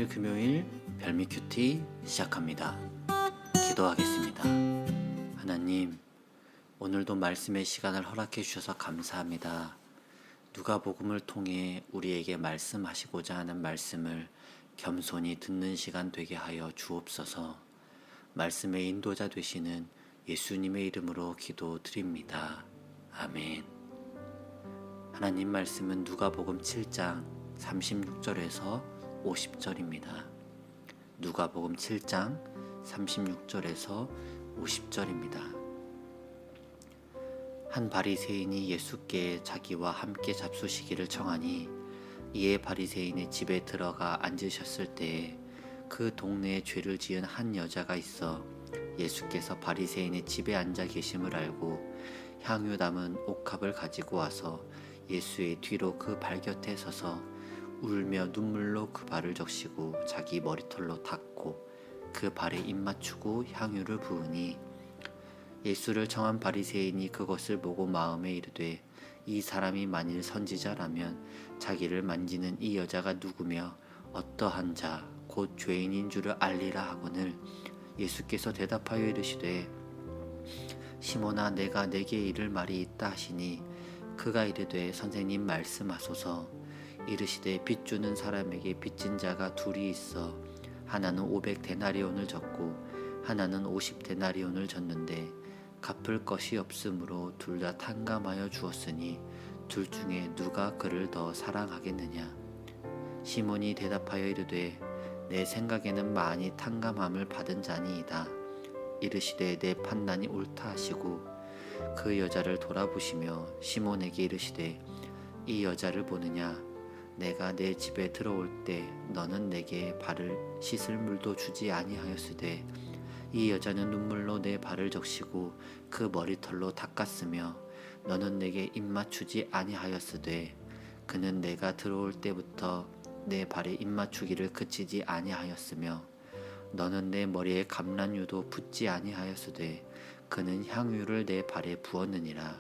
매일 금요일 별미 큐티 시작합니다. 기도하겠습니다. 하나님, 오늘도 말씀의 시간을 허락해 주셔서 감사합니다. 누가복음을 통해 우리에게 말씀하시고자 하는 말씀을 겸손히 듣는 시간 되게 하여 주옵소서. 말씀의 인도자 되시는 예수님의 이름으로 기도드립니다. 아멘. 하나님 말씀은 누가복음 7장 36절에서 50절입니다. 누가복음 7장 36절에서 50절입니다. 한 바리새인이 예수께 자기와 함께 잡수시기를 청하니 이에 바리새인의 집에 들어가 앉으셨을 때에 그 동네에 죄를 지은 한 여자가 있어 예수께서 바리새인의 집에 앉아 계심을 알고 향유 담은 옥합을 가지고 와서 예수의 뒤로 그 발 곁에 서서 울며 눈물로 그 발을 적시고 자기 머리털로 닦고 그 발에 입 맞추고 향유를 부으니 예수를 청한 바리새인이 그것을 보고 마음에 이르되 이 사람이 만일 선지자라면 자기를 만지는 이 여자가 누구며 어떠한 자 곧 죄인인 줄을 알리라 하거늘 예수께서 대답하여 이르시되 시몬아 내가 내게 이를 말이 있다 하시니 그가 이르되 선생님 말씀하소서. 이르시되 빚 주는 사람에게 빚진 자가 둘이 있어 하나는 500데나리온을 졌고 하나는 50데나리온을 졌는데 갚을 것이 없으므로 둘 다 탕감하여 주었으니 둘 중에 누가 그를 더 사랑하겠느냐. 시몬이 대답하여 이르되 내 생각에는 많이 탕감함을 받은 자니이다. 이르시되 내 판단이 옳다 하시고 그 여자를 돌아보시며 시몬에게 이르시되 이 여자를 보느냐. 내가 내 집에 들어올 때 너는 내게 발을 씻을 물도 주지 아니하였으되 이 여자는 눈물로 내 발을 적시고 그 머리털로 닦았으며 너는 내게 입 맞추지 아니하였으되 그는 내가 들어올 때부터 내 발에 입 맞추기를 그치지 아니하였으며 너는 내 머리에 감람유도 붓지 아니하였으되 그는 향유를 내 발에 부었느니라.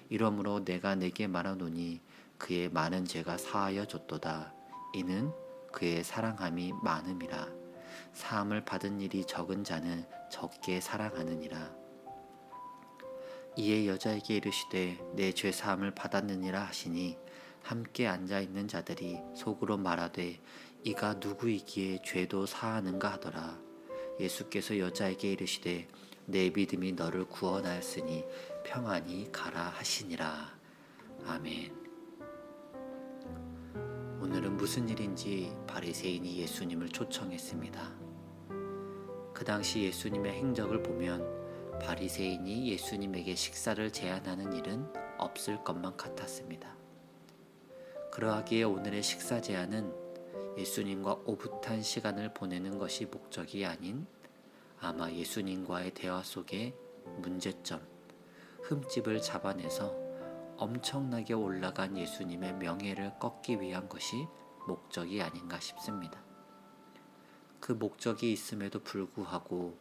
이러므로 내가 내게 말하노니 그의 많은 죄가 사하여 줬도다. 이는 그의 사랑함이 많음이라. 사함을 받은 일이 적은 자는 적게 사랑하느니라. 이에 여자에게 이르시되 내 죄 사함을 받았느니라 하시니 함께 앉아있는 자들이 속으로 말하되 이가 누구이기에 죄도 사하는가 하더라. 예수께서 여자에게 이르시되 내 믿음이 너를 구원하였으니 평안히 가라 하시니라. 아멘. 오늘은 무슨 일인지 바리새인이 예수님을 초청했습니다. 그 당시 예수님의 행적을 보면 바리새인이 예수님에게 식사를 제안하는 일은 없을 것만 같았습니다. 그러하기에 오늘의 식사 제안은 예수님과 오붓한 시간을 보내는 것이 목적이 아닌 아마 예수님과의 대화 속에 문제점, 흠집을 잡아내서 엄청나게 올라간 예수님의 명예를 꺾기 위한 것이 목적이 아닌가 싶습니다. 그 목적이 있음에도 불구하고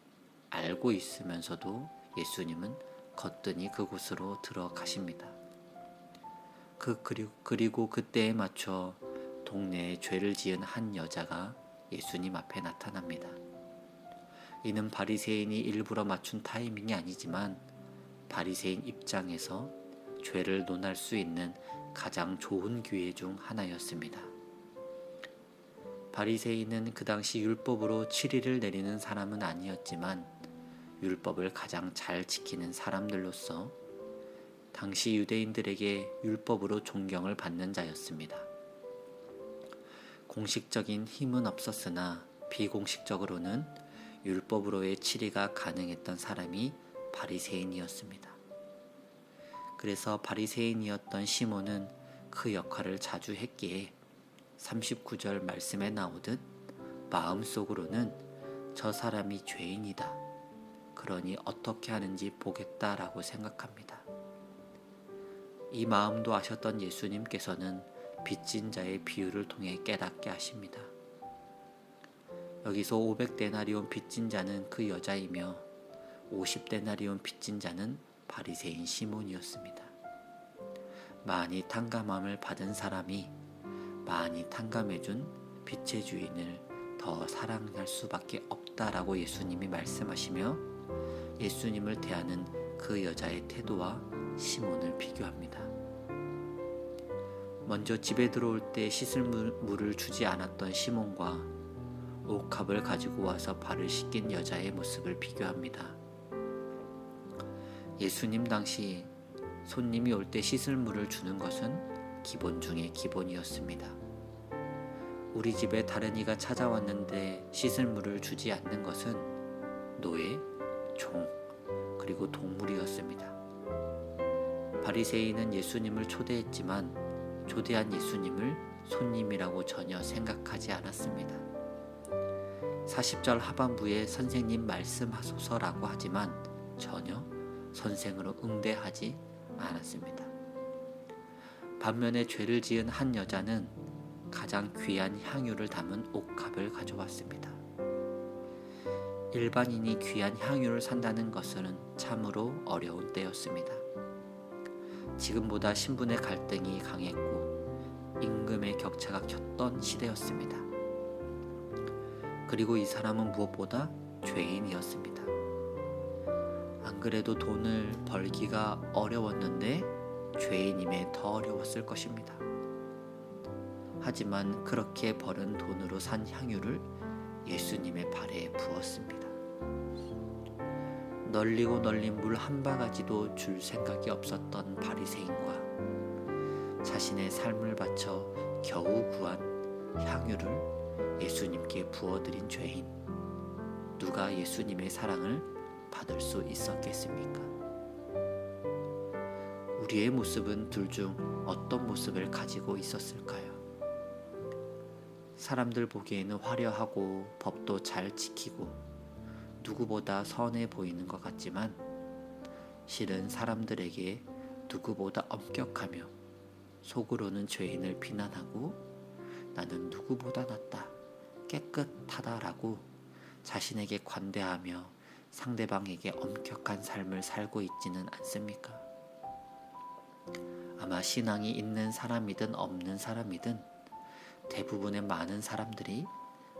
알고 있으면서도 예수님은 거뜬히 그곳으로 들어가십니다. 그리고 그때에 맞춰 동네에 죄를 지은 한 여자가 예수님 앞에 나타납니다. 이는 바리새인이 일부러 맞춘 타이밍이 아니지만 바리새인 입장에서 죄를 논할 수 있는 가장 좋은 기회 중 하나였습니다. 바리새인은 그 당시 율법으로 치리를 내리는 사람은 아니었지만 율법을 가장 잘 지키는 사람들로서 당시 유대인들에게 율법으로 존경을 받는 자였습니다. 공식적인 힘은 없었으나 비공식적으로는 율법으로의 치리가 가능했던 사람이 바리새인이었습니다. 그래서 바리새인이었던 시몬은 그 역할을 자주 했기에 39절 말씀에 나오듯 마음속으로는 저 사람이 죄인이다. 그러니 어떻게 하는지 보겠다라고 생각합니다. 이 마음도 아셨던 예수님께서는 빚진 자의 비유를 통해 깨닫게 하십니다. 여기서 500데나리온 빚진 자는 그 여자이며 50데나리온 빚진 자는 바리새인 시몬이었습니다. 많이 탕감함을 받은 사람이 많이 탕감해준 빚의 주인을 더 사랑할 수밖에 없다라고 예수님이 말씀하시며 예수님을 대하는 그 여자의 태도와 시몬을 비교합니다. 먼저 집에 들어올 때 씻을 물을 주지 않았던 시몬과 옥합을 가지고 와서 발을 씻긴 여자의 모습을 비교합니다. 예수님 당시 손님이 올 때 씻을 물을 주는 것은 기본 중에 기본이었습니다. 우리 집에 다른 이가 찾아왔는데 씻을 물을 주지 않는 것은 노예, 종, 그리고 동물이었습니다. 바리새인은 예수님을 초대했지만 초대한 예수님을 손님이라고 전혀 생각하지 않았습니다. 40절 하반부에 선생님 말씀하소서라고 하지만 전혀 선생으로 응대하지 않았습니다. 반면에 죄를 지은 한 여자는 가장 귀한 향유를 담은 옥합을 가져왔습니다. 일반인이 귀한 향유를 산다는 것은 참으로 어려운 때였습니다. 지금보다 신분의 갈등이 강했고 임금의 격차가 컸던 시대였습니다. 그리고 이 사람은 무엇보다 죄인이었습니다. 안 그래도 돈을 벌기가 어려웠는데 죄인임에 더 어려웠을 것입니다. 하지만 그렇게 벌은 돈으로 산 향유를 예수님의 발에 부었습니다. 널리고 널린 물 한 바가지도 줄 생각이 없었던 바리새인과 자신의 삶을 바쳐 겨우 구한 향유를 예수님께 부어드린 죄인, 누가 예수님의 사랑을 받을 수 있었겠습니까? 우리의 모습은 둘 중 어떤 모습을 가지고 있었을까요? 사람들 보기에는 화려하고 법도 잘 지키고 누구보다 선해 보이는 것 같지만 실은 사람들에게 누구보다 엄격하며 속으로는 죄인을 비난하고 나는 누구보다 낫다, 깨끗하다라고 자신에게 관대하며 상대방에게 엄격한 삶을 살고 있지는 않습니까? 아마 신앙이 있는 사람이든 없는 사람이든 대부분의 많은 사람들이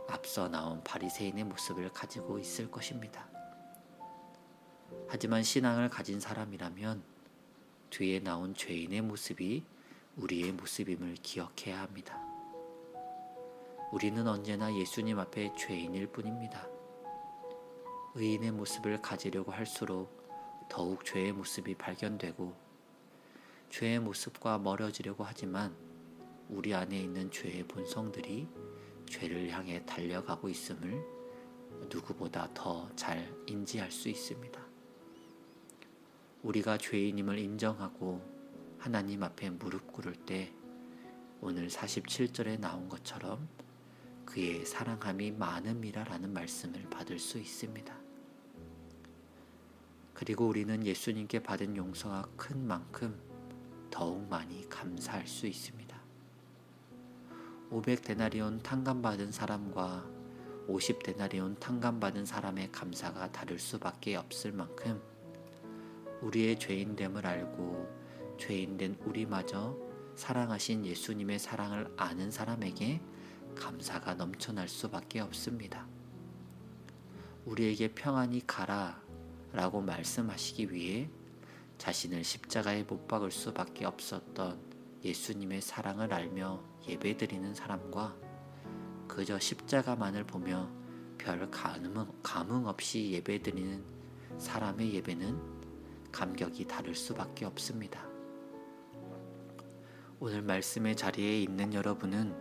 앞서 나온 바리새인의 모습을 가지고 있을 것입니다. 하지만 신앙을 가진 사람이라면 뒤에 나온 죄인의 모습이 우리의 모습임을 기억해야 합니다. 우리는 언제나 예수님 앞에 죄인일 뿐입니다. 의인의 모습을 가지려고 할수록 더욱 죄의 모습이 발견되고 죄의 모습과 멀어지려고 하지만 우리 안에 있는 죄의 본성들이 죄를 향해 달려가고 있음을 누구보다 더 잘 인지할 수 있습니다. 우리가 죄인임을 인정하고 하나님 앞에 무릎 꿇을 때 오늘 47절에 나온 것처럼 그의 사랑함이 많음이라라는 말씀을 받을 수 있습니다. 그리고 우리는 예수님께 받은 용서가 큰 만큼 더욱 많이 감사할 수 있습니다. 500데나리온 탕감받은 사람과 50데나리온 탕감받은 사람의 감사가 다를 수밖에 없을 만큼 우리의 죄인됨을 알고 죄인된 우리마저 사랑하신 예수님의 사랑을 아는 사람에게 감사가 넘쳐날 수밖에 없습니다. 우리에게 평안히 가라 라고 말씀하시기 위해 자신을 십자가에 못 박을 수밖에 없었던 예수님의 사랑을 알며 예배드리는 사람과 그저 십자가만을 보며 별 감흥 없이 예배드리는 사람의 예배는 감격이 다를 수밖에 없습니다. 오늘 말씀의 자리에 있는 여러분은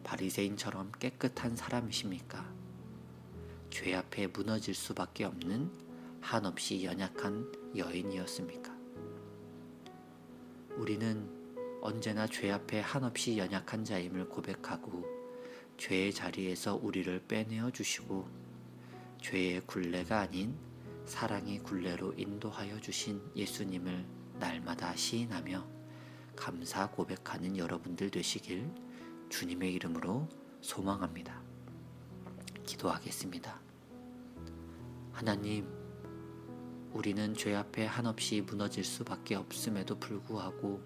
바리새인처럼 깨끗한 사람이십니까? 죄 앞에 무너질 수밖에 없는 한없이 연약한 여인이었습니까? 우리는 언제나 죄 앞에 한없이 연약한 자임을 고백하고 죄의 자리에서 우리를 빼내어 주시고 죄의 굴레가 아닌 사랑의 굴레로 인도하여 주신 예수님을 날마다 시인하며 감사 고백하는 여러분들 되시길 주님의 이름으로 소망합니다. 기도하겠습니다. 하나님, 우리는 죄 앞에 한없이 무너질 수밖에 없음에도 불구하고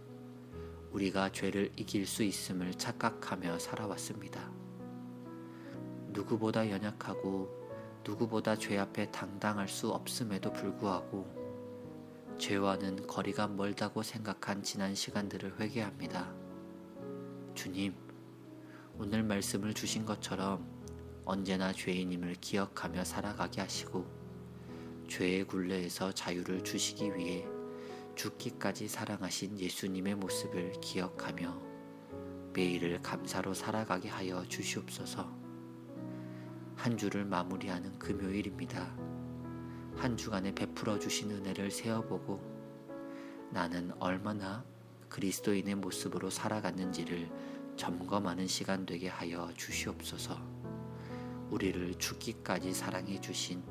우리가 죄를 이길 수 있음을 착각하며 살아왔습니다. 누구보다 연약하고 누구보다 죄 앞에 당당할 수 없음에도 불구하고 죄와는 거리가 멀다고 생각한 지난 시간들을 회개합니다. 주님, 오늘 말씀을 주신 것처럼 언제나 죄인임을 기억하며 살아가게 하시고 죄의 굴레에서 자유를 주시기 위해 죽기까지 사랑하신 예수님의 모습을 기억하며 매일을 감사로 살아가게 하여 주시옵소서. 한 주를 마무리하는 금요일입니다. 한 주간에 베풀어 주신 은혜를 세어보고 나는 얼마나 그리스도인의 모습으로 살아갔는지를 점검하는 시간 되게 하여 주시옵소서. 우리를 죽기까지 사랑해 주신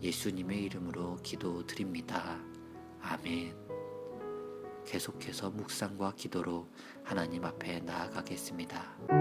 예수님의 이름으로 기도드립니다. 아멘. 계속해서 묵상과 기도로 하나님 앞에 나아가겠습니다.